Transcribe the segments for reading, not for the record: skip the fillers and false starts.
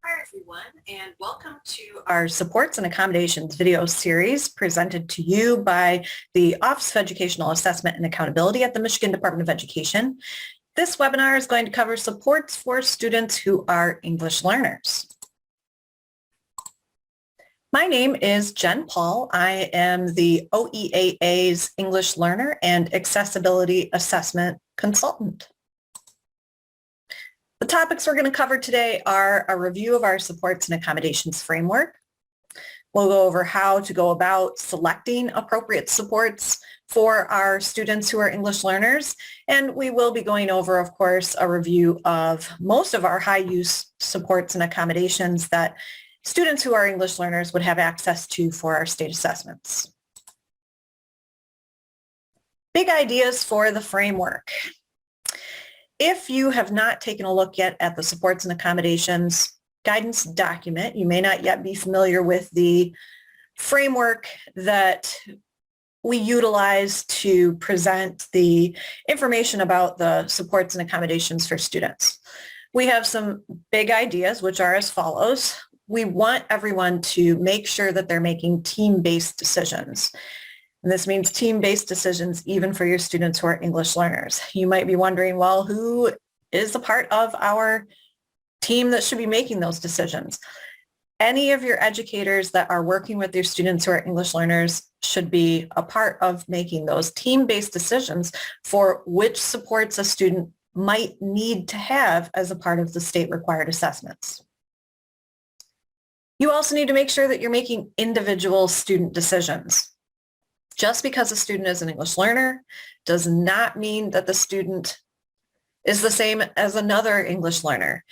Hi everyone, and welcome to our Supports and Accommodations video series presented to you by the Office of Educational Assessment and Accountability at the Michigan Department of Education. This webinar is going to cover supports for students who are English learners. My name is Jen Paul. I am the OEAA's English Learner and Accessibility Assessment Consultant. The topics we're going to cover today are a review of our supports and accommodations framework. We'll go over how to go about selecting appropriate supports for our students who are English learners. And we will be going over, of course, a review of most of our high-use supports and accommodations that students who are English learners would have access to for our state assessments. Big ideas for the framework. If you have not taken a look yet at the supports and accommodations guidance document, you may not yet be familiar with the framework that we utilize to present the information about the supports and accommodations for students. We have some big ideas, which are as follows. We want everyone to make sure that they're making team-based decisions. And this means team-based decisions even for your students who are English learners. You might be wondering, well, who is a part of our team that should be making those decisions? Any of your educators that are working with your students who are English learners should be a part of making those team-based decisions for which supports a student might need to have as a part of the state required assessments. You also need to make sure that you're making individual student decisions. Just because a student is an English learner does not mean that the student is the same as another English learner.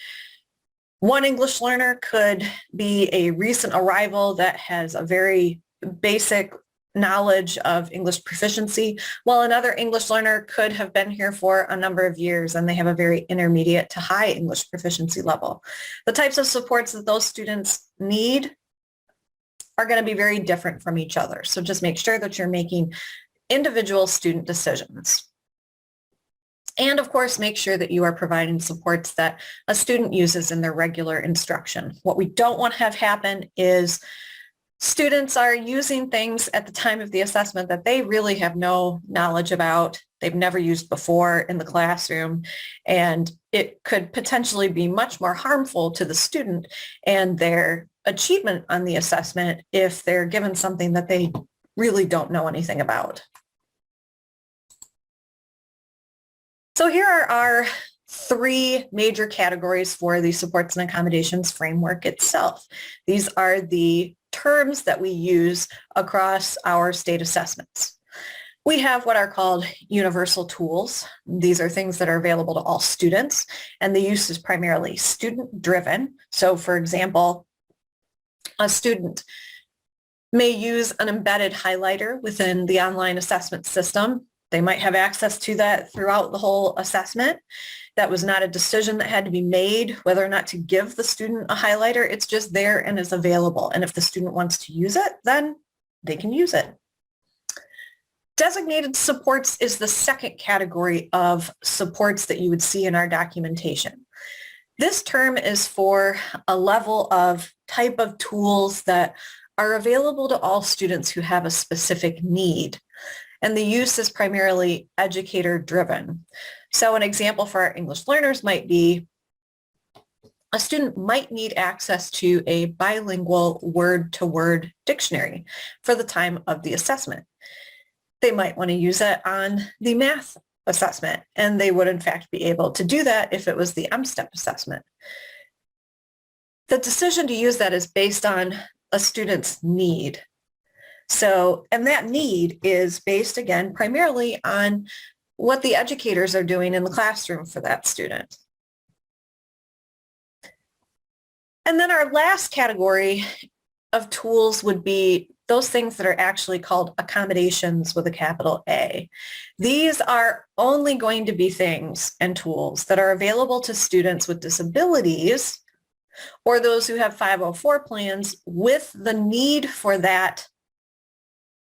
One English learner could be a recent arrival that has a very basic knowledge of English proficiency, while another English learner could have been here for a number of years and they have a very intermediate to high English proficiency level. The types of supports that those students need are going to be very different from each other. So just make sure that you're making individual student decisions. And of course, make sure that you are providing supports that a student uses in their regular instruction. What we don't want to have happen is students are using things at the time of the assessment that they really have no knowledge about. They've never used before in the classroom, and it could potentially be much more harmful to the student and their achievement on the assessment if they're given something that they really don't know anything about. So here are our three major categories for the supports and accommodations framework itself. These are the terms that we use across our state assessments. We have what are called universal tools. These are things that are available to all students, and the use is primarily student-driven. So for example, a student may use an embedded highlighter within the online assessment system. They might have access to that throughout the whole assessment. That was not a decision that had to be made whether or not to give the student a highlighter. It's just there and is available. And if the student wants to use it, then they can use it. Designated supports is the second category of supports that you would see in our documentation. This term is for a level of type of tools that are available to all students who have a specific need. And the use is primarily educator-driven. So an example for our English learners might be a student might need access to a bilingual word-to-word dictionary for the time of the assessment. They might want to use it on the math assessment, and they would in fact be able to do that if it was the M-STEP assessment. The decision to use that is based on a student's need. So, and that need is based again primarily on what the educators are doing in the classroom for that student. And then our last category of tools would be those things that are actually called accommodations with a capital A. These are only going to be things and tools that are available to students with disabilities or those who have 504 plans with the need for that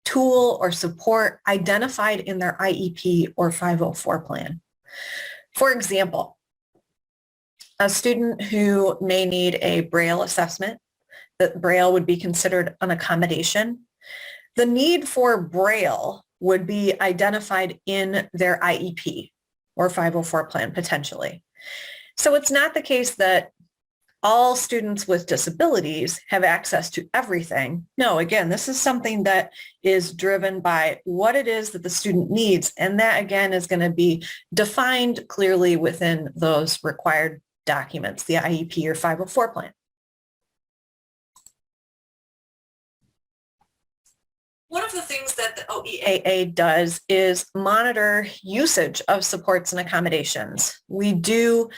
tool or support identified in their IEP or 504 plan. For example, a student who may need a Braille assessment, that Braille would be considered an accommodation. The need for Braille would be identified in their IEP or 504 plan potentially. So it's not the case that all students with disabilities have access to everything. No, again, this is something that is driven by what it is that the student needs. And that, again, is going to be defined clearly within those required documents, the IEP or 504 plan. One of the things that the OEAA does is monitor usage of supports and accommodations. We do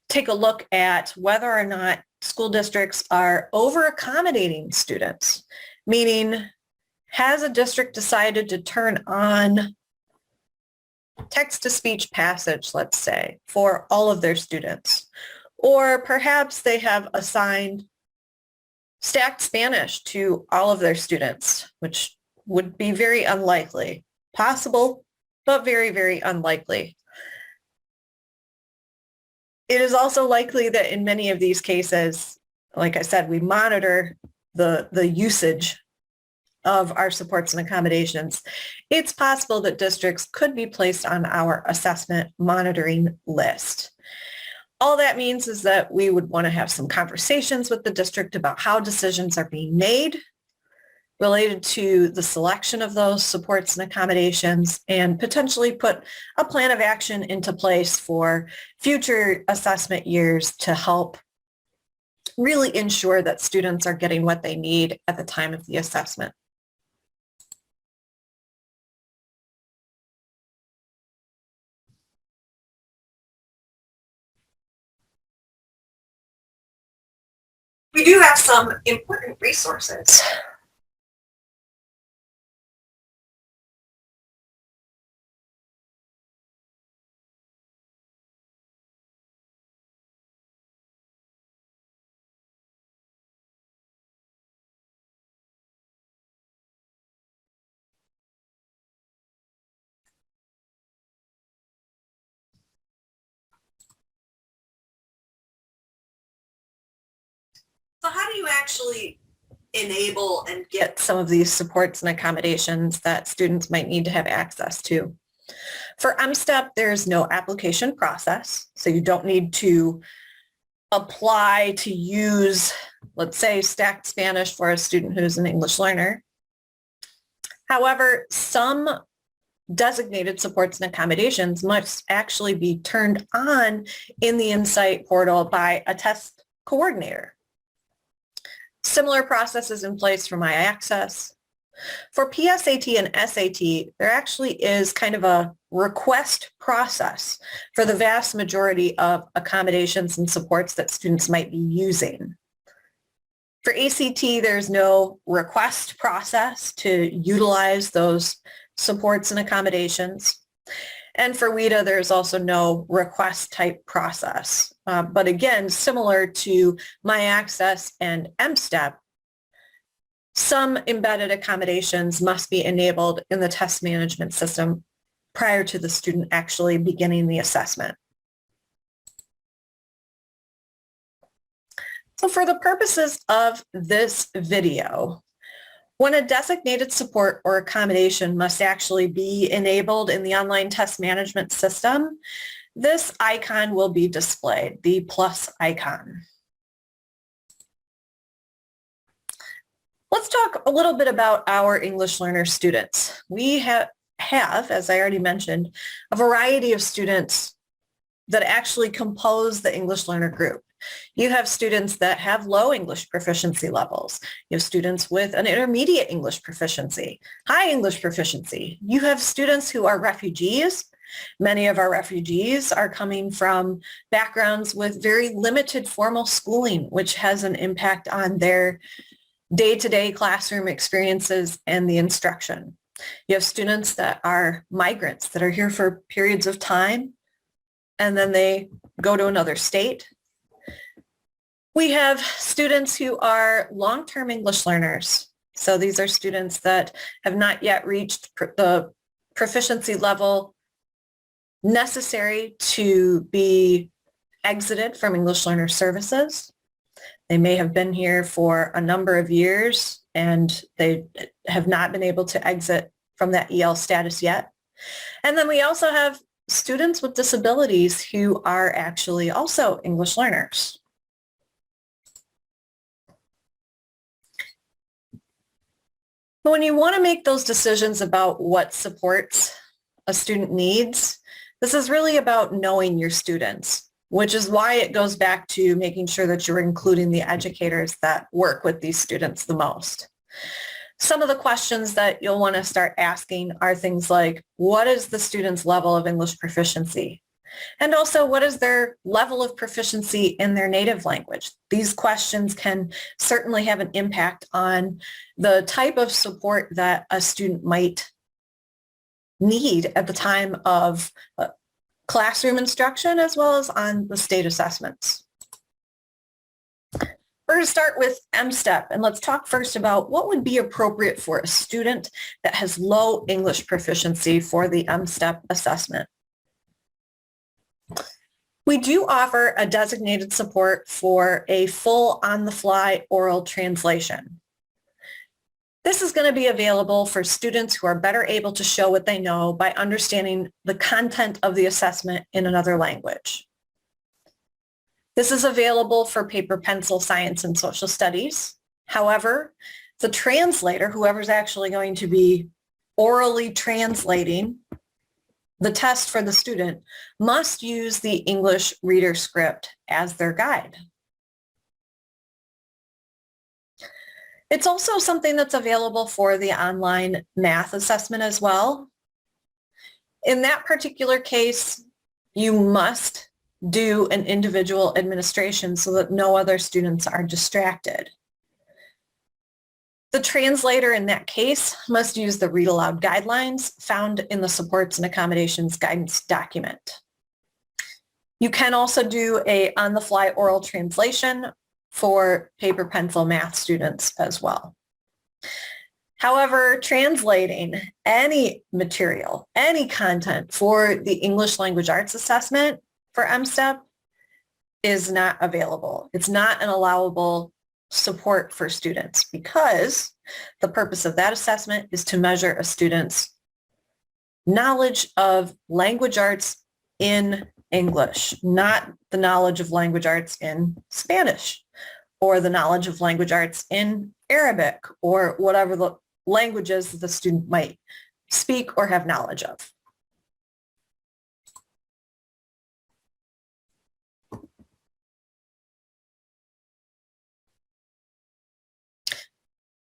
take a look at whether or not school districts are over-accommodating students, meaning has a district decided to turn on text-to-speech passage, let's say, for all of their students, or perhaps they have assigned stacked Spanish to all of their students, which would be very unlikely. Possible, but very, very unlikely. It is also likely that in many of these cases, like I said, we monitor the usage of our supports and accommodations. It's possible that districts could be placed on our assessment monitoring list. All that means is that we would want to have some conversations with the district about how decisions are being made related to the selection of those supports and accommodations, and potentially put a plan of action into place for future assessment years to help really ensure that students are getting what they need at the time of the assessment. We do have some important resources. So how do you actually enable and get some of these supports and accommodations that students might need to have access to? For MSTEP, there's no application process, so you don't need to apply to use, let's say, stacked Spanish for a student who's an English learner. However, some designated supports and accommodations must actually be turned on in the Insight portal by a test coordinator. Similar processes in place for My Access. For PSAT and SAT, there actually is kind of a request process for the vast majority of accommodations and supports that students might be using. For ACT, there's no request process to utilize those supports and accommodations. And for WIDA, there's also no request type process. But again, similar to My Access and MSTEP, some embedded accommodations must be enabled in the test management system prior to the student actually beginning the assessment. So for the purposes of this video, when a designated support or accommodation must actually be enabled in the online test management system, this icon will be displayed, the plus icon. Let's talk a little bit about our English learner students. We have, as I already mentioned, a variety of students that actually compose the English learner group. You have students that have low English proficiency levels. You have students with an intermediate English proficiency, high English proficiency. You have students who are refugees. Many of our refugees are coming from backgrounds with very limited formal schooling, which has an impact on their day-to-day classroom experiences and the instruction. You have students that are migrants that are here for periods of time, and then they go to another state. We have students who are long-term English learners. So these are students that have not yet reached the proficiency level necessary to be exited from English Learner Services. They may have been here for a number of years and they have not been able to exit from that EL status yet. And then we also have students with disabilities who are actually also English learners. But when you want to make those decisions about what supports a student needs, this is really about knowing your students, which is why it goes back to making sure that you're including the educators that work with these students the most. Some of the questions that you'll want to start asking are things like, what is the student's level of English proficiency? And also, what is their level of proficiency in their native language? These questions can certainly have an impact on the type of support that a student might need at the time of classroom instruction, as well as on the state assessments. We're going to start with M-STEP, and let's talk first about what would be appropriate for a student that has low English proficiency for the M-STEP assessment. We do offer a designated support for a full on-the-fly oral translation. This is going to be available for students who are better able to show what they know by understanding the content of the assessment in another language. This is available for paper, pencil, science, and social studies. However, the translator, whoever's actually going to be orally translating the test for the student, must use the English reader script as their guide. It's also something that's available for the online math assessment as well. In that particular case, you must do an individual administration so that no other students are distracted. The translator in that case must use the read aloud guidelines found in the supports and accommodations guidance document. You can also do a on-the-fly oral translation for paper, pencil, math students as well. However, translating any material, any content for the English Language Arts assessment for M-STEP is not available. It's not an allowable support for students because the purpose of that assessment is to measure a student's knowledge of language arts in English, not the knowledge of language arts in Spanish or the knowledge of language arts in Arabic or whatever the languages the student might speak or have knowledge of.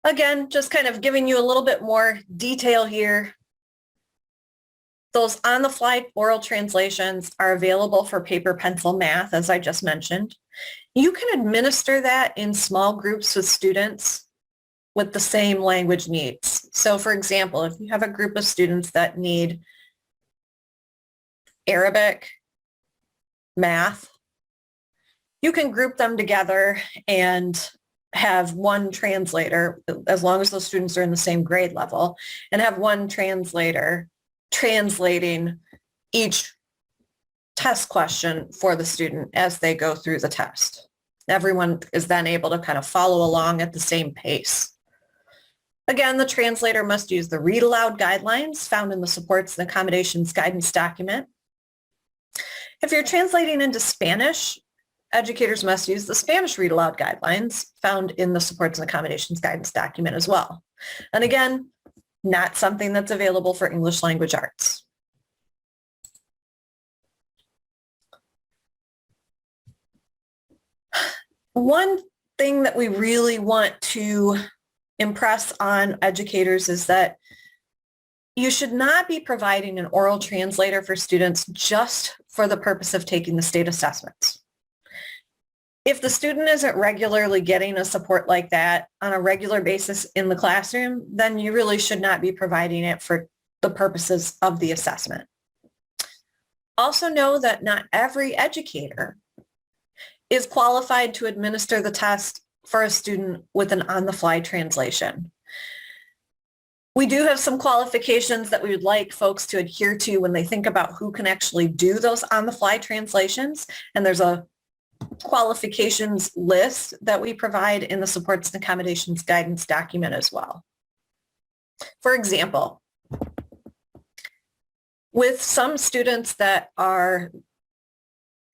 Again, just kind of giving you a little bit more detail here. Those on-the-fly oral translations are available for paper, pencil, math, as I just mentioned. You can administer that in small groups with students with the same language needs. So for example, if you have a group of students that need Arabic, math, you can group them together and have one translator, as long as those students are in the same grade level, and have one translator translating each test question for the student as they go through the test. Everyone is then able to kind of follow along at the same pace. Again, the translator must use the read aloud guidelines found in the supports and accommodations guidance document. If you're translating into Spanish, educators must use the Spanish read aloud guidelines found in the supports and accommodations guidance document as well. And again, not something that's available for English language arts. One thing that we really want to impress on educators is that you should not be providing an oral translator for students just for the purpose of taking the state assessments. If the student isn't regularly getting a support like that on a regular basis in the classroom, then you really should not be providing it for the purposes of the assessment. Also know that not every educator is qualified to administer the test for a student with an on-the-fly translation. We do have some qualifications that we would like folks to adhere to when they think about who can actually do those on-the-fly translations. And there's a qualifications list that we provide in the supports and accommodations guidance document as well. For example, with some students that are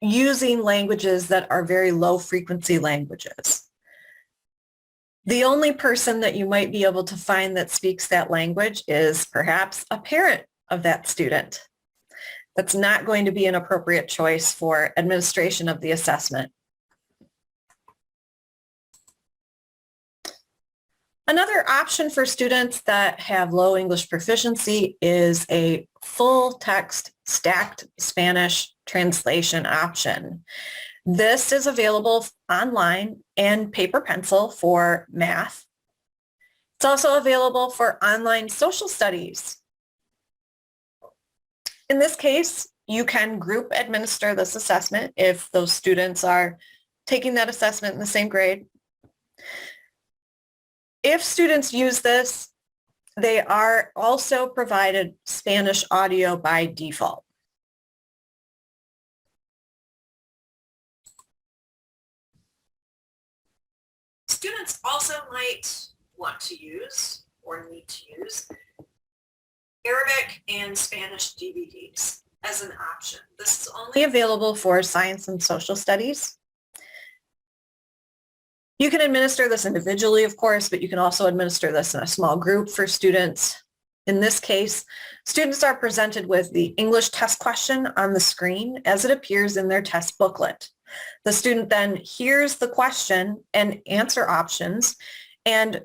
using languages that are very low frequency languages, the only person that you might be able to find that speaks that language is perhaps a parent of that student. That's not going to be an appropriate choice for administration of the assessment. Another option for students that have low English proficiency is a full text stacked Spanish translation option. This is available online and paper pencil for math. It's also available for online social studies. In this case, you can group administer this assessment if those students are taking that assessment in the same grade. If students use this, they are also provided Spanish audio by default. Students also might want to use or need to use Arabic and Spanish DVDs as an option. This is only available for science and social studies. You can administer this individually, of course, but you can also administer this in a small group for students. In this case, students are presented with the English test question on the screen as it appears in their test booklet. The student then hears the question and answer options, and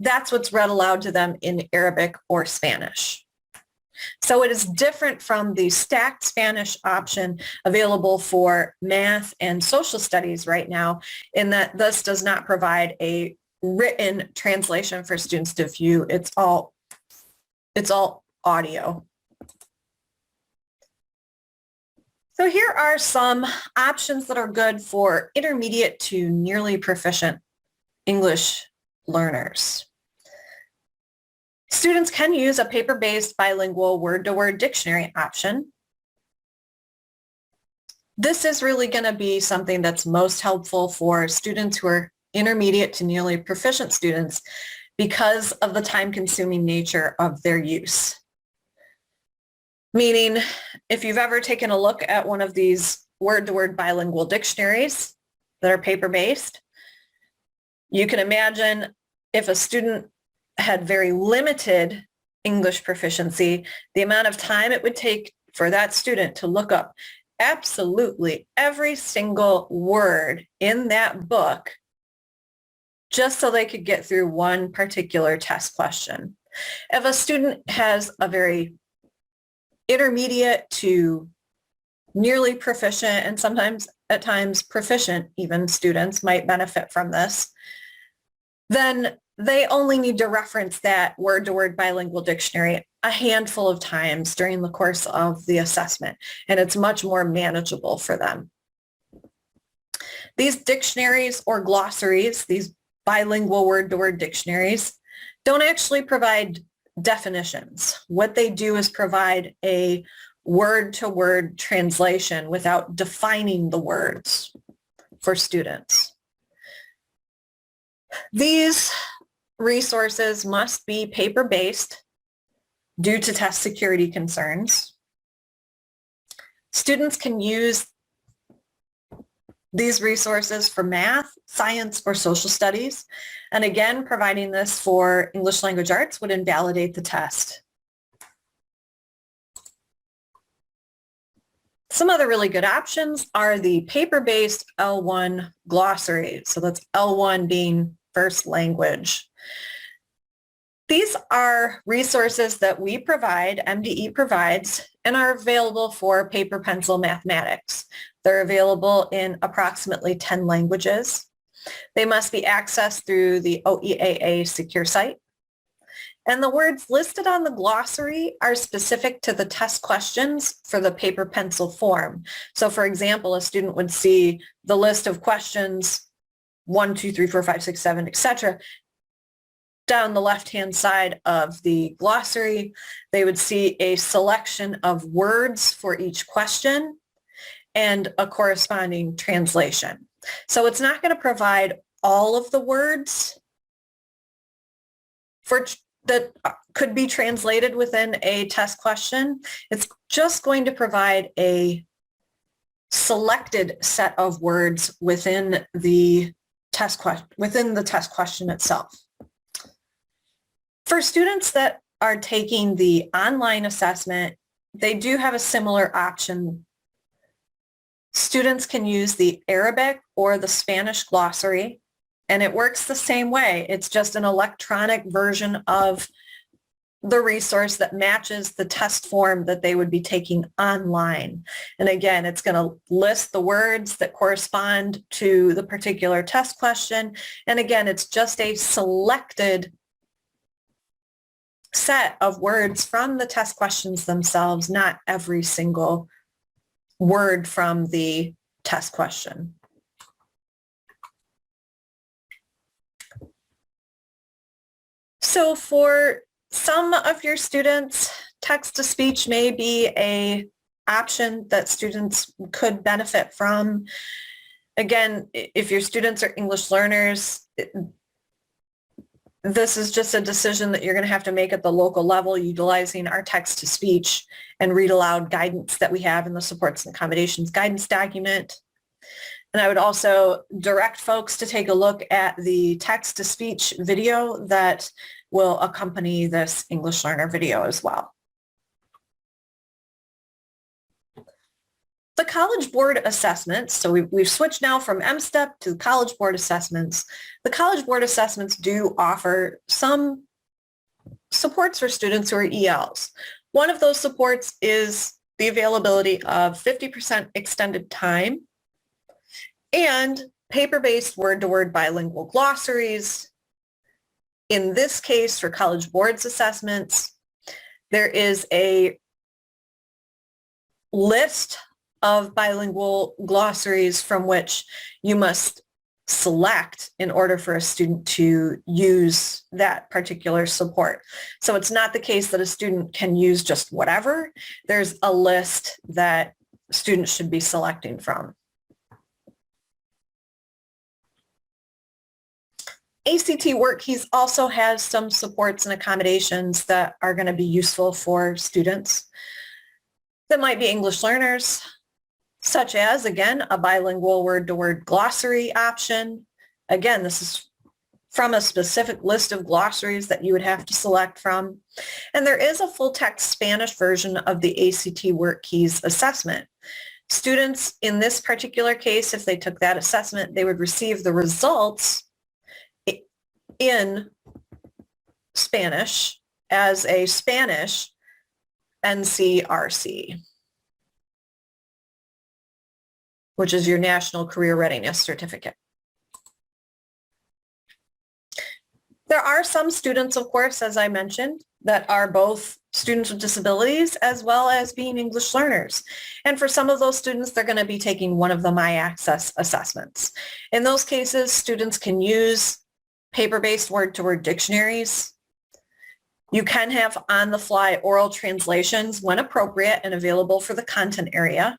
that's what's read aloud to them in Arabic or Spanish. So it is different from the stacked Spanish option available for math and social studies right now, in that this does not provide a written translation for students to view. It's all audio. So here are some options that are good for intermediate to nearly proficient English learners. Students can use a paper-based bilingual word-to-word dictionary option. This is really going to be something that's most helpful for students who are intermediate to nearly proficient students because of the time-consuming nature of their use. Meaning, if you've ever taken a look at one of these word-to-word bilingual dictionaries that are paper-based, you can imagine if a student had very limited English proficiency, the amount of time it would take for that student to look up absolutely every single word in that book just so they could get through one particular test question. If a student has a very intermediate to nearly proficient, and sometimes at times proficient even students might benefit from this, then they only need to reference that word-to-word bilingual dictionary a handful of times during the course of the assessment, and it's much more manageable for them. These dictionaries or glossaries, these bilingual word-to-word dictionaries, don't actually provide definitions. What they do is provide a word-to-word translation without defining the words for students. These resources must be paper-based due to test security concerns. Students can use these resources for math, science, or social studies. And again, providing this for English language arts would invalidate the test. Some other really good options are the paper-based L1 glossary. So that's L1 being first language. These are resources that we provide, MDE provides, and are available for paper pencil mathematics. They're available in approximately 10 languages. They must be accessed through the OEAA secure site. And the words listed on the glossary are specific to the test questions for the paper pencil form. So for example, a student would see the list of questions 1, 2, 3, 4, 5, 6, 7, etc. down the left-hand side of the glossary, they would see a selection of words for each question and a corresponding translation. So it's not going to provide all of the words that could be translated within a test question. It's just going to provide a selected set of words within the test question itself. For students that are taking the online assessment, they do have a similar option. Students can use the Arabic or the Spanish glossary, and it works the same way. It's just an electronic version of the resource that matches the test form that they would be taking online. And again, it's going to list the words that correspond to the particular test question. And again, it's just a selected set of words from the test questions themselves, not every single word from the test question. So for some of your students, text-to-speech may be an option that students could benefit from. Again, if your students are English learners, this is just a decision that you're going to have to make at the local level utilizing our text-to-speech and read aloud guidance that we have in the supports and accommodations guidance document. And I would also direct folks to take a look at the text-to-speech video that will accompany this English learner video as well. The College Board assessments, so we've switched now from M-STEP to the College Board assessments. The College Board assessments do offer some supports for students who are ELs. One of those supports is the availability of 50% extended time and paper-based word-to-word bilingual glossaries. In this case, for College Board's assessments, there is a list of bilingual glossaries from which you must select in order for a student to use that particular support. So it's not the case that a student can use just whatever. There's a list that students should be selecting from. ACT WorkKeys also has some supports and accommodations that are going to be useful for students that might be English learners, such as, again, a bilingual word-to-word glossary option. Again, this is from a specific list of glossaries that you would have to select from. And there is a full-text Spanish version of the ACT WorkKeys assessment. Students in this particular case, if they took that assessment, they would receive the results in Spanish as a Spanish NCRC, which is your National Career Readiness Certificate. There are some students, of course, as I mentioned, that are both students with disabilities as well as being English learners. And for some of those students, they're going to be taking one of the MyAccess assessments. In those cases, students can use paper-based word-to-word dictionaries. You can have on-the-fly oral translations when appropriate and available for the content area.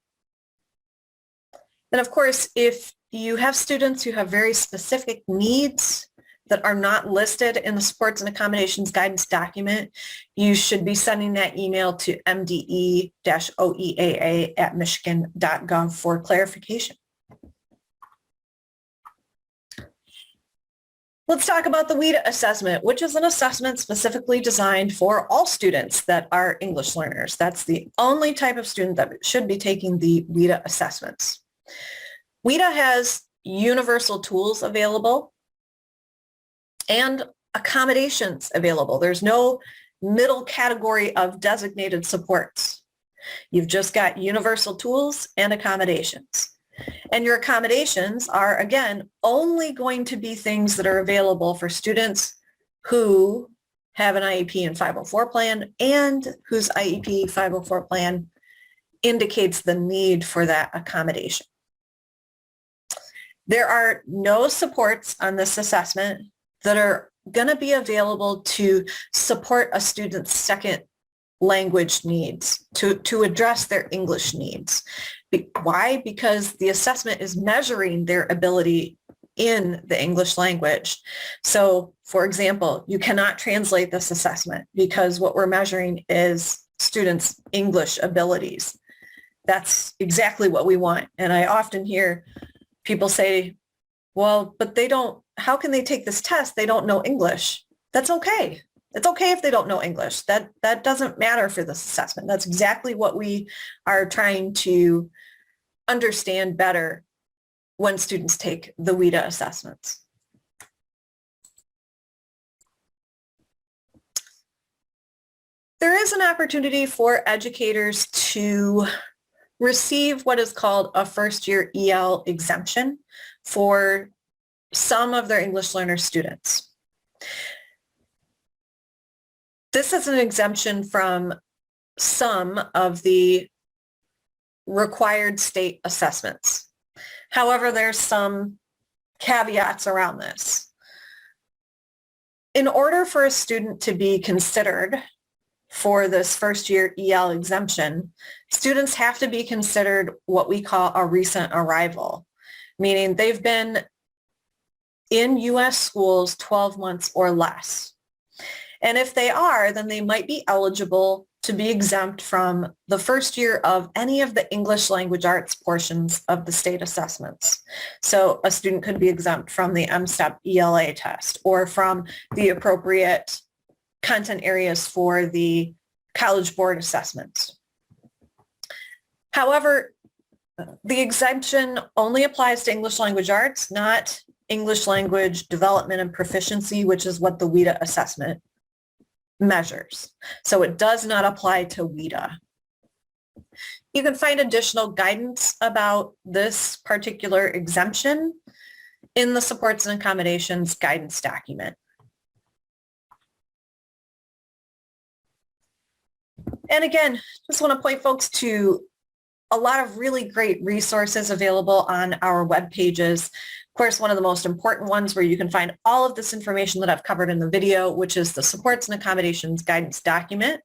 And of course, if you have students who have very specific needs that are not listed in the supports and accommodations guidance document, you should be sending that email to mde-oeaa@michigan.gov for clarification. Let's talk about the WIDA assessment, which is an assessment specifically designed for all students that are English learners. That's the only type of student that should be taking the WIDA assessments. WIDA has universal tools available and accommodations available. There's no middle category of designated supports. You've just got universal tools and accommodations. And your accommodations are, again, only going to be things that are available for students who have an IEP and 504 plan and whose IEP 504 plan indicates the need for that accommodation. There are no supports on this assessment that are going to be available to support a student's second language needs, to address their English needs. Why? Because the assessment is measuring their ability in the English language. So, for example, you cannot translate this assessment because what we're measuring is students' English abilities. That's exactly what we want. And I often hear people say, well, but how can they take this test? They don't know English. That's okay. It's okay if they don't know English. That doesn't matter for this assessment. That's exactly what we are trying to understand better when students take the WIDA assessments. There is an opportunity for educators to receive what is called a first-year EL exemption for some of their English learner students. This is an exemption from some of the required state assessments. However, there's some caveats around this. In order for a student to be considered for this first year EL exemption, students have to be considered what we call a recent arrival, meaning they've been in U.S. schools 12 months or less. And if they are, then they might be eligible to be exempt from the first year of any of the English language arts portions of the state assessments. So a student could be exempt from the MSTEP ELA test or from the appropriate content areas for the College Board assessments. However, the exemption only applies to English language arts, not English language development and proficiency, which is what the WIDA assessment measures. So it does not apply to WIDA. You can find additional guidance about this particular exemption in the supports and accommodations guidance document. And again, just want to point folks to a lot of really great resources available on our web pages. Of course, one of the most important ones where you can find all of this information that I've covered in the video, which is the supports and accommodations guidance document.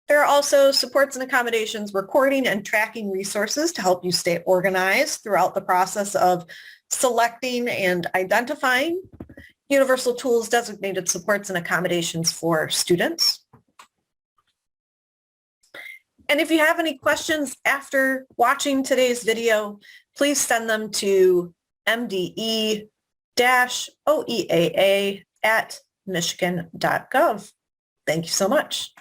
There are also supports and accommodations recording and tracking resources to help you stay organized throughout the process of selecting and identifying Universal Tools designated supports and accommodations for students. And if you have any questions after watching today's video, please send them to mde-oeaa@michigan.gov. Thank you so much.